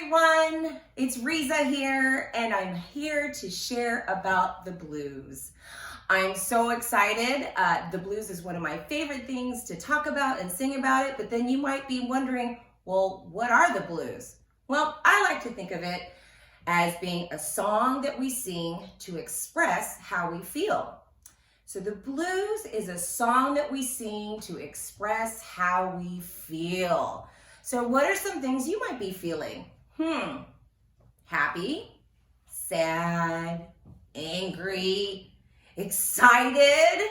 everyone, it's Riza here, and I'm here to share about the blues. I'm so excited. The blues is one of my favorite things to talk about and sing about it, but then you might be wondering, well, what are the blues? Well, I like to think of it as being a song that we sing to express how we feel. So the blues is a song that we sing to express how we feel. So what are some things you might be feeling? Happy, sad, angry, excited,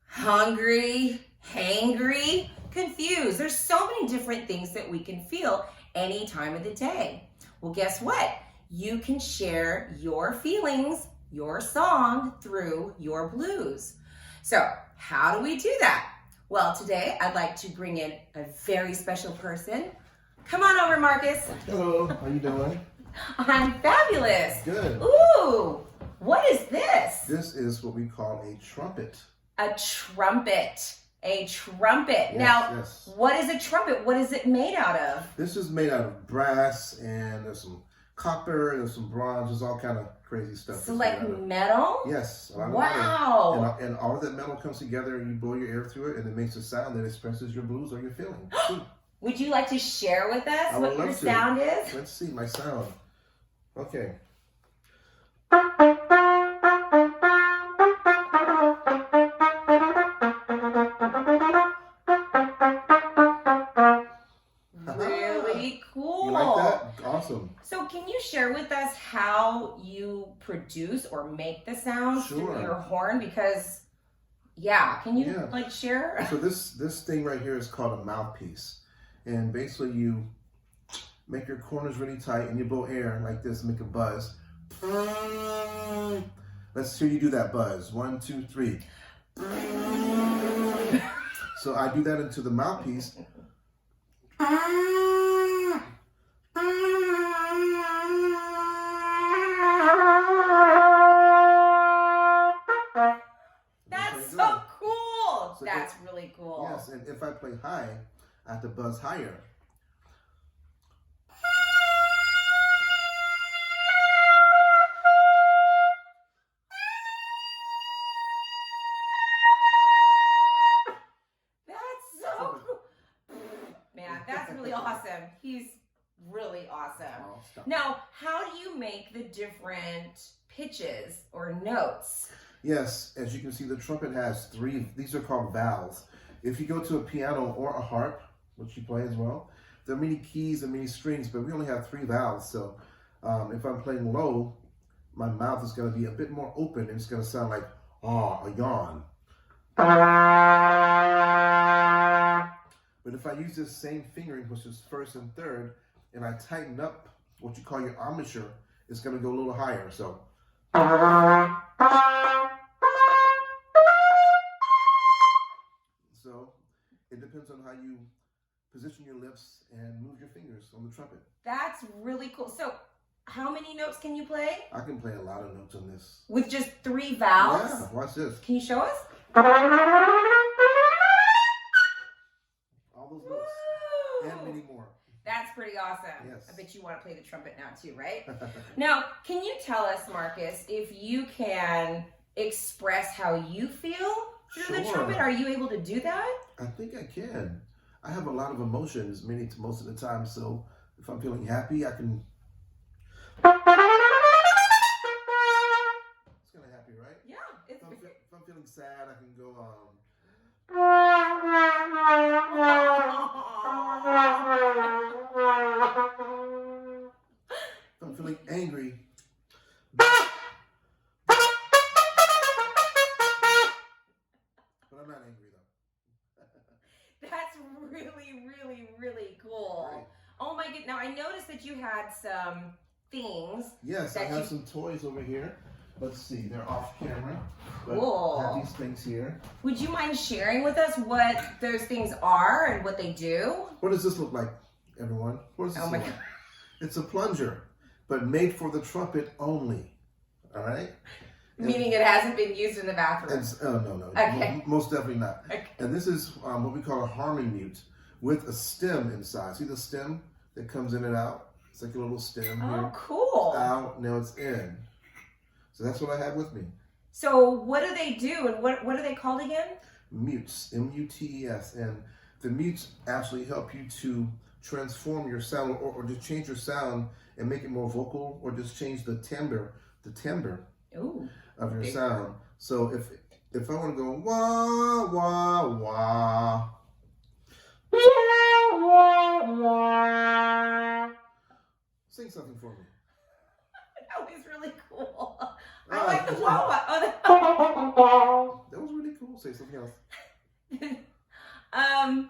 hungry, hangry, confused. There's so many different things that we can feel any time of the day. Well, guess what? You can share your feelings, your song through your blues. So how do we do that? Well, today I'd like to bring in a very special person. Come on over, Marcus. Hello, how you doing? I'm fabulous. Good. Ooh, what is this? This is what we call a trumpet. A trumpet. A trumpet. Yes, Now, yes. What is a trumpet? What is it made out of? This is made out of brass, and there's some copper, and there's some bronze, there's all kind of crazy stuff. So like metal? Yes. A lot of wow. metal. And all of that metal comes together, and you blow your air through it, and it makes a sound that expresses your blues or your feeling. Would you like to share with us what your sound is? Let's see my sound. Okay. Really cool. You like that? Awesome. So can you share with us how you produce or make the sound through your horn? Because, can you like share? So this thing right here is called a mouthpiece. And basically you make your corners really tight and you blow air like this, make a buzz. Let's hear you do that buzz. 1, 2, 3. So I do that into the mouthpiece. That's so cool. So that's really cool. Yes, and if I play high, I have to buzz higher. That's so cool. Man, that's really awesome. He's really awesome. Now, how do you make the different pitches or notes? Yes, as you can see, the trumpet has 3. These are called valves. If you go to a piano or a harp, which you play as well, there are many keys and many strings, but we only have 3 valves. So if I'm playing low, my mouth is going to be a bit more open, and it's going to sound like a yawn. But if I use this same fingering, which is 1st and 3rd, and I tighten up what you call your embouchure, it's going to go a little higher. So. So it depends on how you position your lips and move your fingers on the trumpet. That's really cool. So how many notes can you play? I can play a lot of notes on this. With just 3 valves? Yeah, watch this. Can you show us? All those notes. And many more. That's pretty awesome. Yes. I bet you want to play the trumpet now too, right? Now, can you tell us, Marcus, if you can express how you feel through the trumpet? Are you able to do that? I think I can. I have a lot of emotions most of the time, so if I'm feeling happy, I can. It's kind of happy, right? Yeah. If I'm feeling sad, I can go If I'm feeling angry, but I'm not angry though. That's really, really, really cool. Right. Oh my goodness. Now I noticed that you had some things. Yes, I have some toys over here. Let's see, they're off camera. Cool. I have these things here. Would you mind sharing with us what those things are and what they do? What does this look like, everyone? What does this look like? It's a plunger, but made for the trumpet only. All right? Meaning it hasn't been used in the bathroom. No. Okay. Most definitely not. Okay. And this is what we call a harmon mute with a stem inside. See the stem that comes in and out? It's like a little stem Oh, here. cool. Out, now it's in. So that's what I have with me. So what do they do, and what are they called again? Mutes, M-U-T-E-S, and the mutes actually help you to transform your sound, or to change your sound and make it more vocal, or just change the timbre Ooh, of your sound. So if I want to go wah wah wah, sing something for me. that was really cool. I Ah, like the good wah job. wah. That was really cool. Say something else. I'm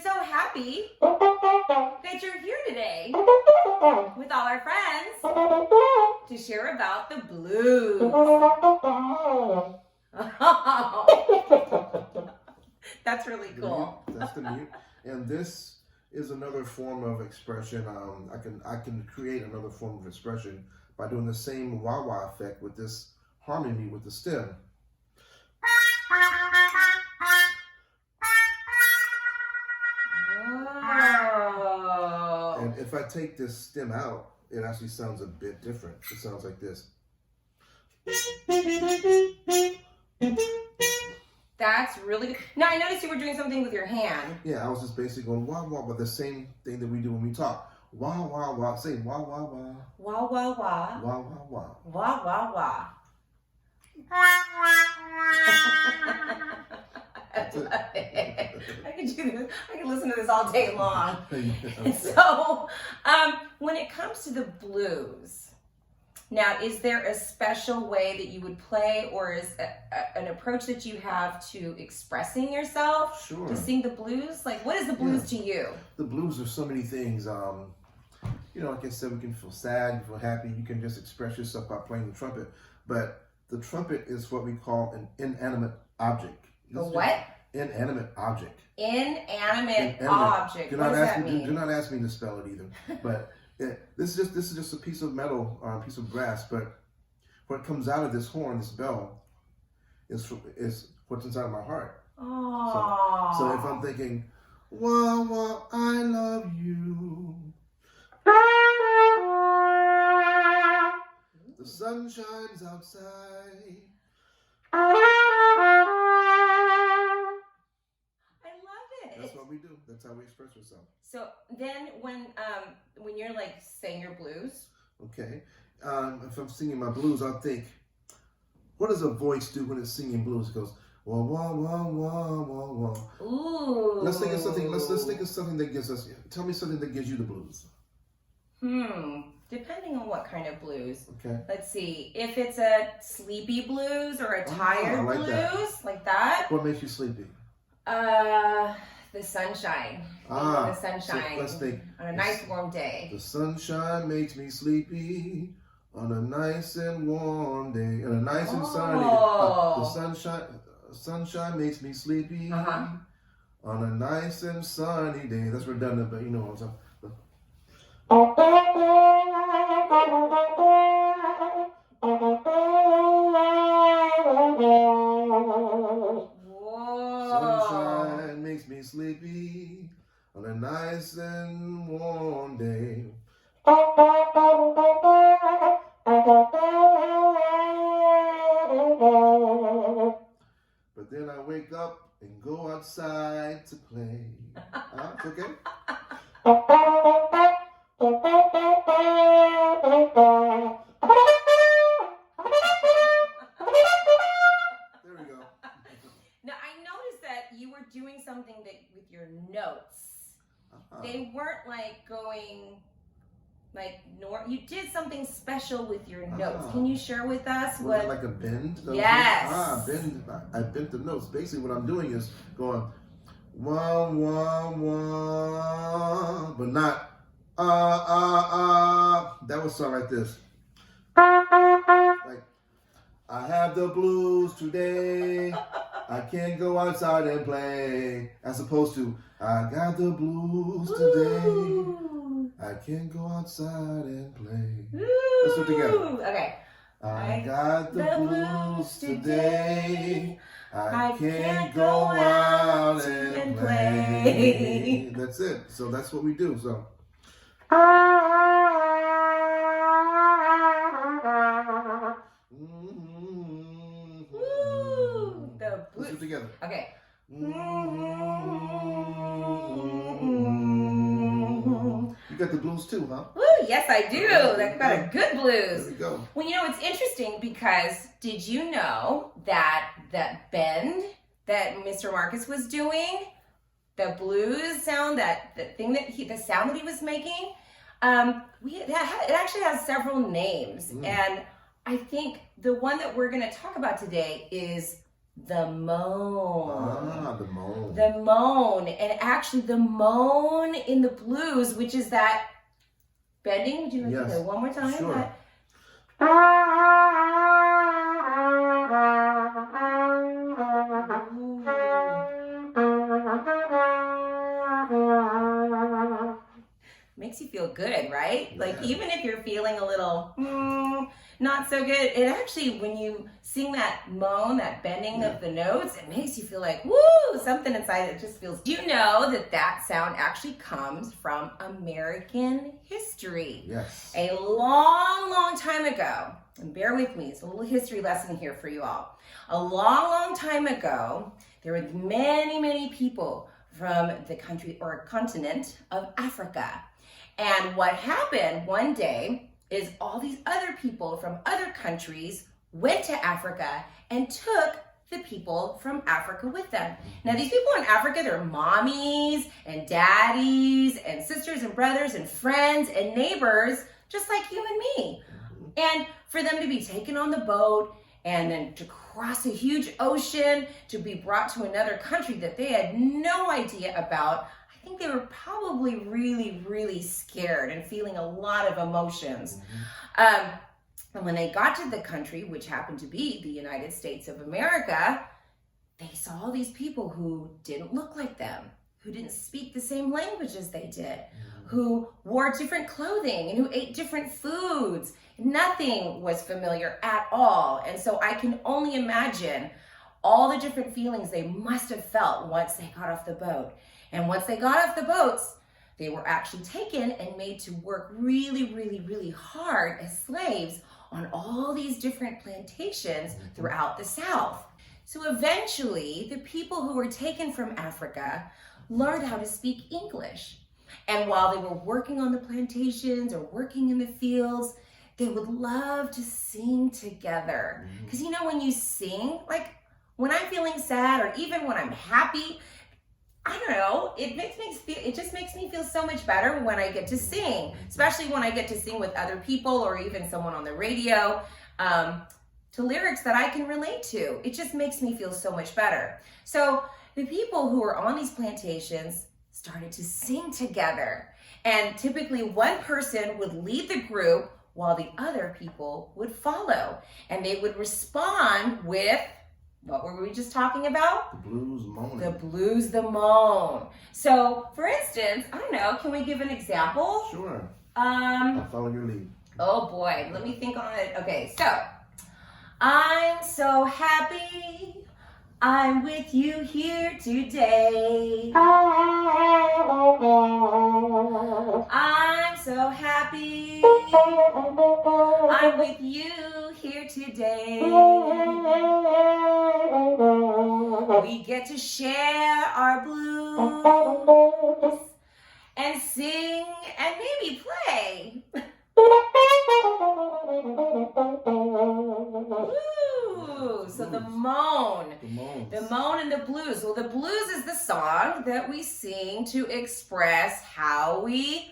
so happy that you're here today with all our friends to share about the blues. That's really cool. That's the mute. And this is another form of expression. I can create another form of expression by doing the same wah wah effect with this harmony with the stem. Oh. And if I take this stem out, it actually sounds a bit different. It sounds like this. That's really good. Now, I noticed you were doing something with your hand. Yeah, I was just basically going wah wah, but the same thing that we do when we talk. Wah wah wah. Say wah wah wah. Wah, wah, wah. Wah wah wah. Wah, wah, wah. I love it. I could do this. I could listen to this all day long. So, when it comes to the blues, now, is there a special way that you would play, or is an approach that you have to expressing yourself Sure. to sing the blues? Like, what is the blues to you? The blues are so many things. Like I said, we can feel sad, you feel happy. You can just express yourself by playing the trumpet. But the trumpet is what we call an inanimate object. A what? Inanimate object. Inanimate object. What does that mean? Do not ask me to spell it either. But this is just a piece of metal or a piece of brass. But what comes out of this horn, this bell, is what's inside of my heart. Oh. So if I'm thinking, wah wah, I love you. The sun shines outside. That's what we do. That's how we express ourselves. So then when you're like saying your blues. Okay. If I'm singing my blues, I'll think, what does a voice do when it's singing blues? It goes, wah, wah, wah, wah, wah, wah. Ooh. Let's think of something. Let's think of something that gives us, tell me something that gives you the blues. Depending on what kind of blues. Okay. Let's see. If it's a sleepy blues or a tired like blues, that. like that. What makes you sleepy? The sunshine. The sunshine. So let's think. On a nice warm day. The sunshine makes me sleepy on a nice and warm day. On a nice and sunny day. The sunshine makes me sleepy on a nice and sunny day. That's redundant, but you know what I'm saying. Sunshine makes me sleepy on a nice and warm day. But then I wake up and go outside to play. It's okay? There we go. Now I noticed that you were doing something with your notes. They weren't like going like you did something special with your notes. Can you share with us what? Like a bend? Yes. Bend. I bent the notes. Basically, what I'm doing is going wah wah wah, but not That would sound like this. Like, I have the blues today. I can't go outside and play. As opposed to, I got the blues today. Ooh. I can't go outside and play. Ooh. Let's do it together. Okay. I got the blues today. I can't go out and play. That's it. So that's what we do. So Woo! The Let's do blues. it together. Okay. You got the blues too, huh? Woo, yes I do. That's got a good blues. There we go. Well, you know, it's interesting because did you know that that bend that Mr. Marcus was doing, the blues sound, the sound that he was making, it actually has several names. And I think the one that we're going to talk about today is the moan. Ah, the moan. The moan. And actually the moan in the blues, which is that bending. Would you like to play one more time? Sure. Makes you feel good, right? Like even if you're feeling a little not so good, it actually, when you sing that moan, that bending of the notes, it makes you feel like, woo, something inside it just feels. Do you know that that sound actually comes from American history? Yes. A long, long time ago, and bear with me, it's a little history lesson here for you all. A long, long time ago, there were many, many people from the country or continent of Africa. And what happened one day is all these other people from other countries went to Africa and took the people from Africa with them. Now these people in Africa, they're mommies and daddies and sisters and brothers and friends and neighbors, just like you and me. And for them to be taken on the boat and then to cross a huge ocean to be brought to another country that they had no idea about, I think they were probably really, really scared and feeling a lot of emotions. And when they got to the country, which happened to be the United States of America, they saw all these people who didn't look like them, who didn't speak the same language as they did, who wore different clothing and who ate different foods. Nothing was familiar at all. And so I can only imagine all the different feelings they must have felt once they got off the boat. And once they got off the boats, they were actually taken and made to work really, really, really hard as slaves on all these different plantations throughout the South. So eventually, the people who were taken from Africa learned how to speak English. And while they were working on the plantations or working in the fields, they would love to sing together. Because you know, when you sing, like when I'm feeling sad or even when I'm happy, I don't know, it just makes me feel so much better when I get to sing, especially when I get to sing with other people or even someone on the radio to lyrics that I can relate to. It just makes me feel so much better. So the people who were on these plantations started to sing together. And typically one person would lead the group while the other people would follow. And they would respond with, what were we just talking about? The blues moaning. The blues, the moan. So, for instance, I don't know, can we give an example? Sure. I'll follow your lead. Oh boy, let me think on it. Okay, so, I'm so happy I'm with you here today. I'm so happy I'm with you here today. We get to share our blues and sing and maybe play. Ooh, so the moan. The moan and the blues. Well, the blues is the song that we sing to express how we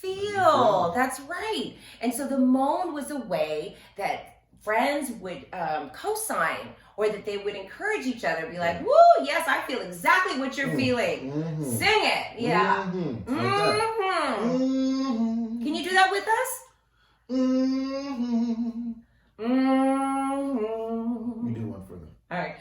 feel. That's right. And so the moan was a way that friends would co-sign, or that they would encourage each other, be like, woo, yes, I feel exactly what you're feeling. Sing it. Yeah. Can you do that with us? You do one for them. All right.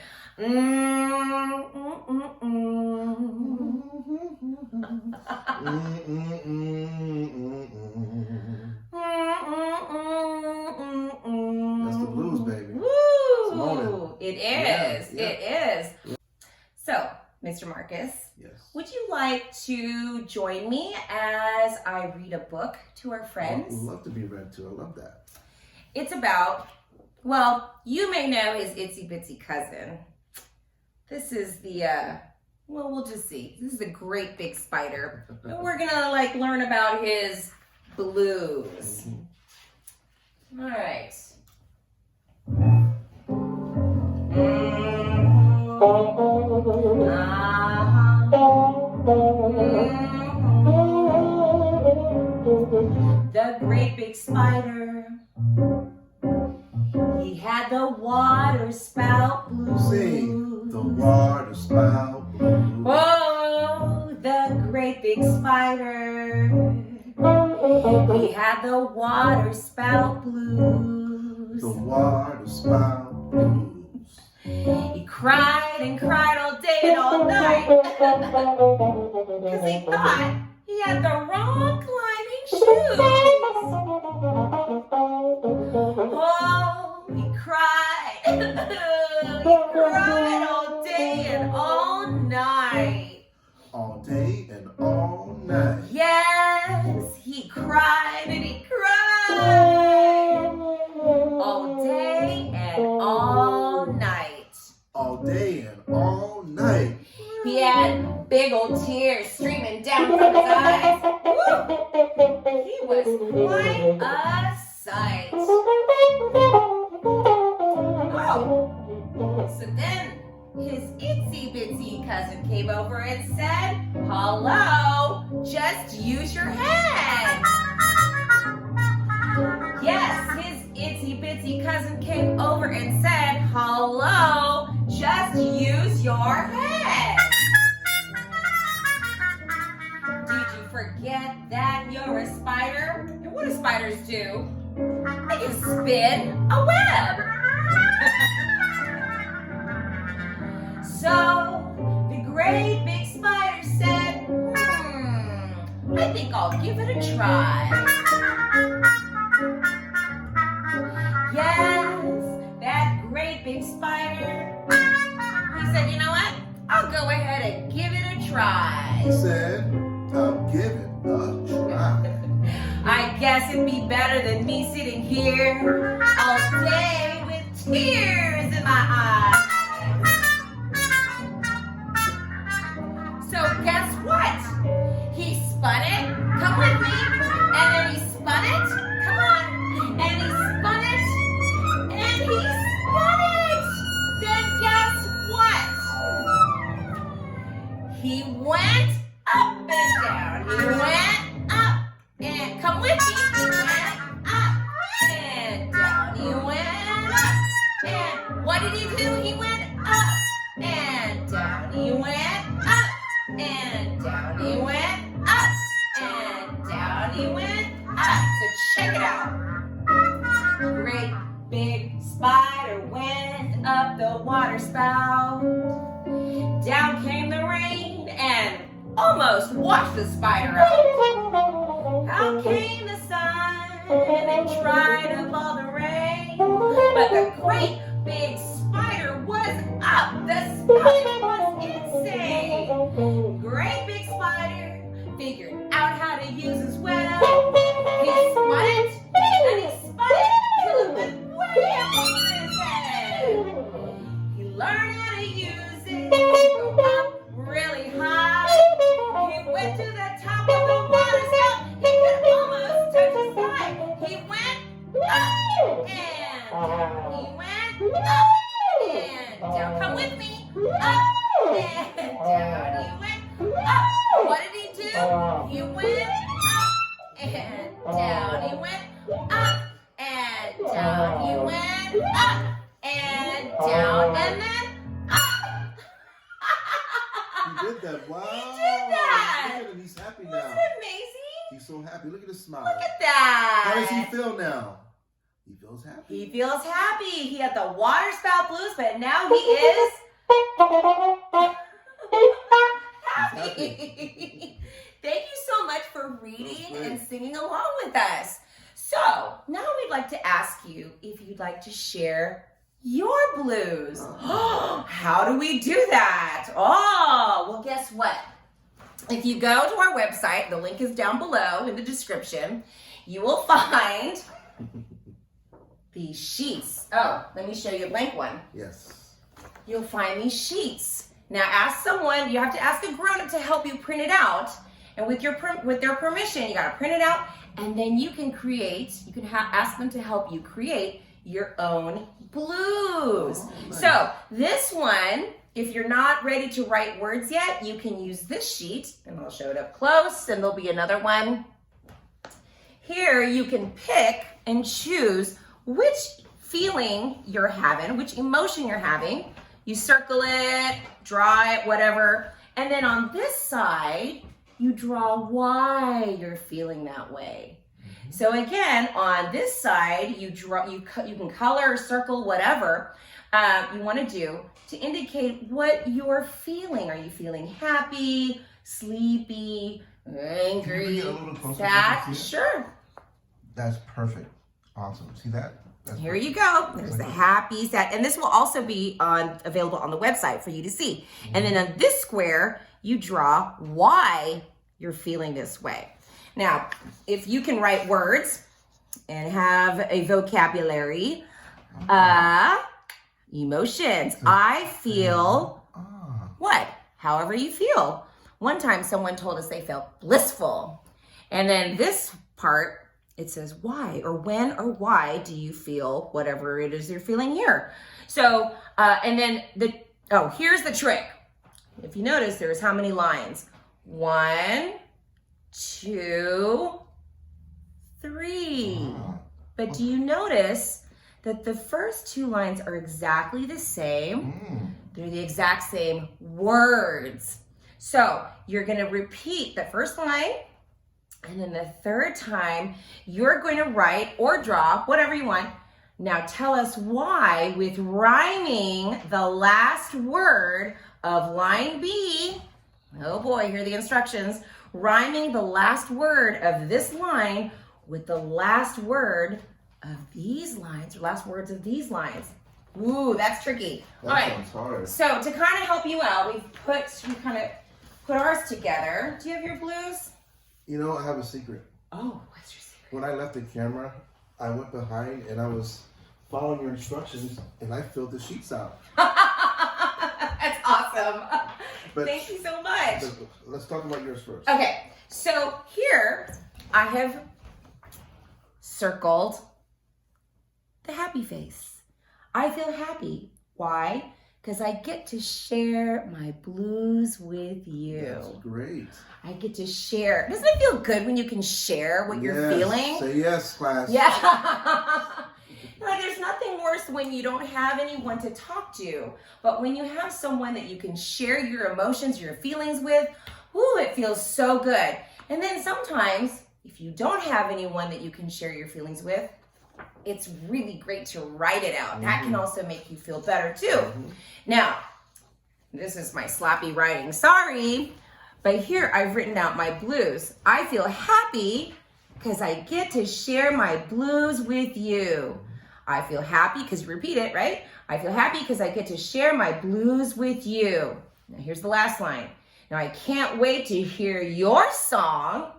That's the blues, baby. Woo! It is. Yeah. It is. So, Mr. Marcus, yes, would you like to join me as I read a book to our friends. I love to be read to. I love that. It's about, well, you may know his itsy bitsy cousin. This is the, well, we'll just see. This is a great big spider. And we're gonna like learn about his blues. All right. The great big spider, he had the water spout blues. Sing the water spout blues. Oh, the great big spider, he had the water spout blues. The water spout blues. He cried and cried all day and all night because he thought he had the wrong climbing shoes. Oh, he cried. He cried all day and all night. All day and all night. Yes, he cried and he cried all day and all night. All day and all night. He had big old tears streaming down from his eyes. Woo! He was quite a sight. Oh, so then his itsy bitsy cousin came over and said, "Hello, just use your head." Yes, his itsy bitsy cousin came over and said, "Hello, just use your head." Did you forget that you're a spider? And what do spiders do? They can spin a web. So the great big spider said, I think I'll give it a try. Yes, that great big spider, he said, you know what? I'll go ahead and give it a try. He said, I'll give it a try. I guess it'd be better than me sitting here all day with tears in my eyes. So guess what? He spun it. Come with me. And then he spun it. Come on. And he spun it. And he spun it. Then guess what? He went up and down. He went up and come with me. He went up and down. He went up. And what did he do? He went up and down. He went up and down. He went up and down. He went up. So check it out. Great big spider went up the water spout. Down came the rain and almost washed the spider out. Out came the sun and dried up all the rain. But the great big spider was up. The spider was insane. Great big spider figured out how to use his web. He spun it and he spun it till it went way up over his head. He learned how to use it to go up really high. He went to the top of the water spout. He could almost touch the sky. He went up and down. He went up and down. Come with me. Up and down. He went up. What did he do? He went up and down. He went up and down. He went up and down. And then up. He did that. Wow. He did that. Look at him. He's happy now. Wasn't it amazing? He's so happy. Look at his smile. Look at that. How does he feel now? He feels happy. He feels happy. He had the water spout blues, but now he is happy. Thank you so much for reading and singing along with us. So now we'd like to ask you if you'd like to share your blues. How do we do that? Oh, well, guess what? if you go to our website, the link is down below in the description, you will find these sheets. Oh, let me show you a blank one. Yes. You'll find these sheets. Now ask someone, you have to ask a grown-up to help you print it out. And with their permission, you gotta print it out, and then you can ask them to help you create your own blues. Oh, nice. So this one, if you're not ready to write words yet, you can use this sheet, and I'll show it up close, and there'll be another one. Here you can pick and choose which feeling you're having, which emotion you're having. You circle it, draw it, whatever. And then on this side, you draw why you're feeling that way. So again, on this side, you can color or circle whatever you want to do to indicate what you're feeling. Are you feeling happy, sleepy, angry, sad? Sure. That's perfect. Awesome. See that? Here you go. There's the happy, sad, and this will also be available on the website for you to see. And then on this square, you draw why you're feeling this way. Now, if you can write words and have a vocabulary, emotions. I feel what? However you feel. One time someone told us they felt blissful. And then this part, it says why or when or why do you feel whatever it is you're feeling here. So, and then here's the trick. If you notice, there's how many lines? 1, 2, 3. But do you notice that the first 2 lines are exactly the same? They're the exact same words. So you're gonna repeat the first line, and then the third time, you're going to write or draw, whatever you want. Now tell us why with rhyming the last word of line B. Oh boy, here are the instructions. Rhyming the last word of this line with the last word of these lines, or last words of these lines. Ooh, that's tricky. That All right, sounds hard. So to kind of help you out, we kind of put ours together. Do you have your blues? You know, I have a secret. Oh, what's your secret? When I left the camera, I went behind and I was following your instructions and I filled the sheets out. That's awesome. But thank you so much. Let's talk about yours first. Okay, so here I have circled the happy face. I feel happy. Why? Because I get to share my blues with you. That's great. I get to share. Doesn't it feel good when you can share what you're feeling? Say yes, class. Yeah. Like, there's nothing worse when you don't have anyone to talk to. But when you have someone that you can share your emotions, your feelings with, ooh, it feels so good. And then sometimes, if you don't have anyone that you can share your feelings with, it's really great to write it out. That can also make you feel better too. Now, this is my sloppy writing, sorry. But here I've written out my blues. I feel happy because I get to share my blues with you. I feel happy because you repeat it, right? I feel happy because I get to share my blues with you. Now here's the last line. Now I can't wait to hear your song.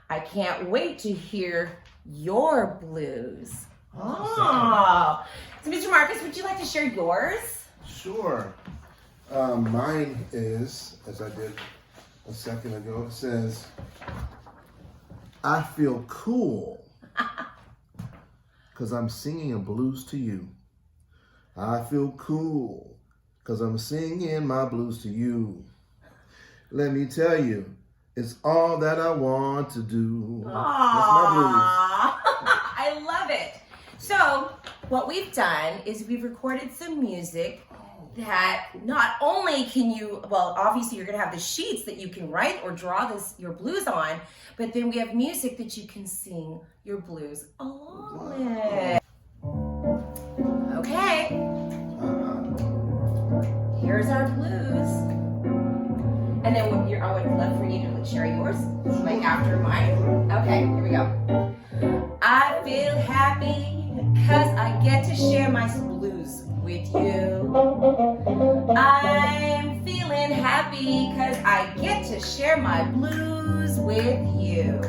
I can't wait to hear your blues. Oh. So Mr. Marcus, would you like to share yours? Sure. Mine is, as I did a second ago, it says, I feel cool because I'm singing a blues to you. I feel cool because I'm singing my blues to you. Let me tell you, it's all that I want to do. Aww. That's my blues. I love it. So what we've done is we've recorded some music that not only can you, well, obviously you're gonna have the sheets that you can write or draw your blues on, but then we have music that you can sing your blues along with. Okay, here's our blues. And then I would love for you to share yours, like after mine. Okay, here we go. I feel happy because I get to share my blues with you. I'm feeling happy because I get to to share my blues with you.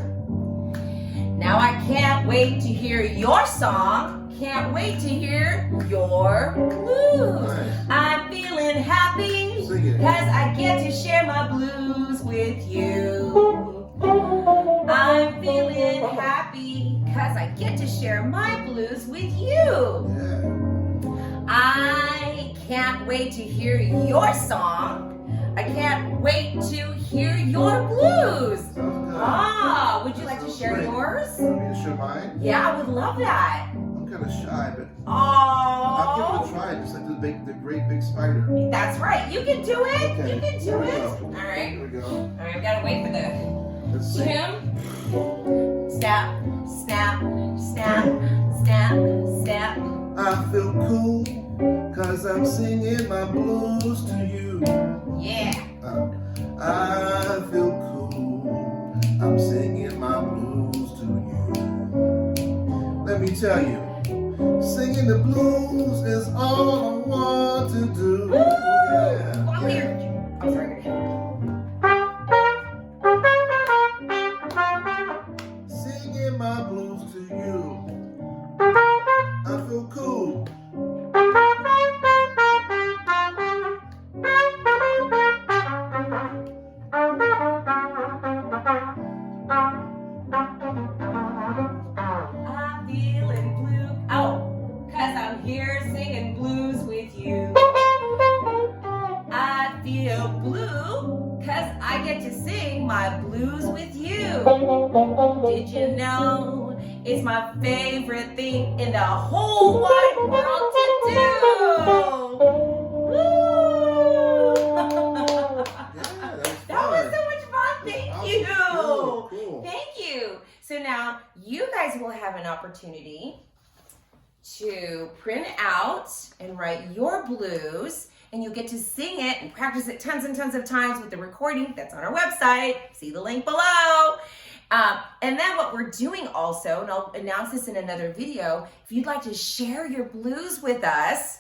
Now I can't wait to hear your song. Can't wait to hear your blues. Nice. I'm feeling happy Sing it. because I get to share my blues with you. I'm feeling happy because I get to share my blues with you. Yeah. I can't wait to hear your song. I can't wait to hear your blues. Sounds good. Ah, would you like to Sounds share great. yours? Want me to share mine? Yeah, I would love that. I'm kind of shy, but I'll give it a Oh, try. Just like the great big spider. that's right. You can do it. Okay, You can do here we it. go. All right. Here we go. All right, we gotta wait for the Let's see. tune. Snap, snap, snap, snap, snap. I feel cool because I'm singing my blues to you. Yeah. I feel cool. I'm singing my blues to you. Let me tell you, singing the blues is all I want to do. Woo! Yeah. Well, yeah. here. I'm sorry. Singing my blues to you. I feel cool. I'm feeling blue. Oh, cause I'm here singing blues with you. I feel blue cause I get to sing my blues with you. Did you know it's my favorite thing in the whole wide world to do? Woo! Yeah, that's That was fun. so much fun. Thank Awesome. you. Cool, cool. Thank you. So now you guys will have an opportunity to print out and write your blues, and you'll get to sing it and practice it tons and tons of times with the recording that's on our website. See the link below. And then what we're doing also, and I'll announce this in another video, if you'd like to share your blues with us,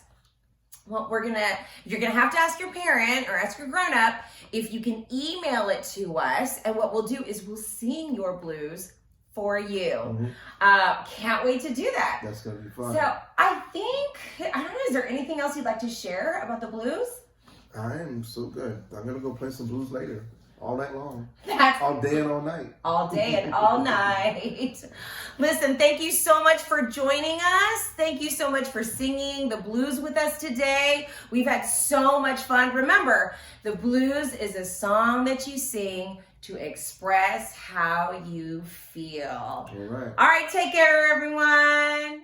what you're gonna have to ask your parent or ask your grown-up if you can email it to us, and what we'll do is we'll sing your blues for you. Can't wait to do that. That's gonna be fun. So I don't know, is there anything else you'd like to share about the blues? I am so good. I'm gonna go play some blues later, all night long, That's all day and all night. all day and all night. Listen, thank you so much for joining us. Thank you so much for singing the blues with us today. We've had so much fun. Remember, the blues is a song that you sing to express how you feel. All right. All right, take care, everyone.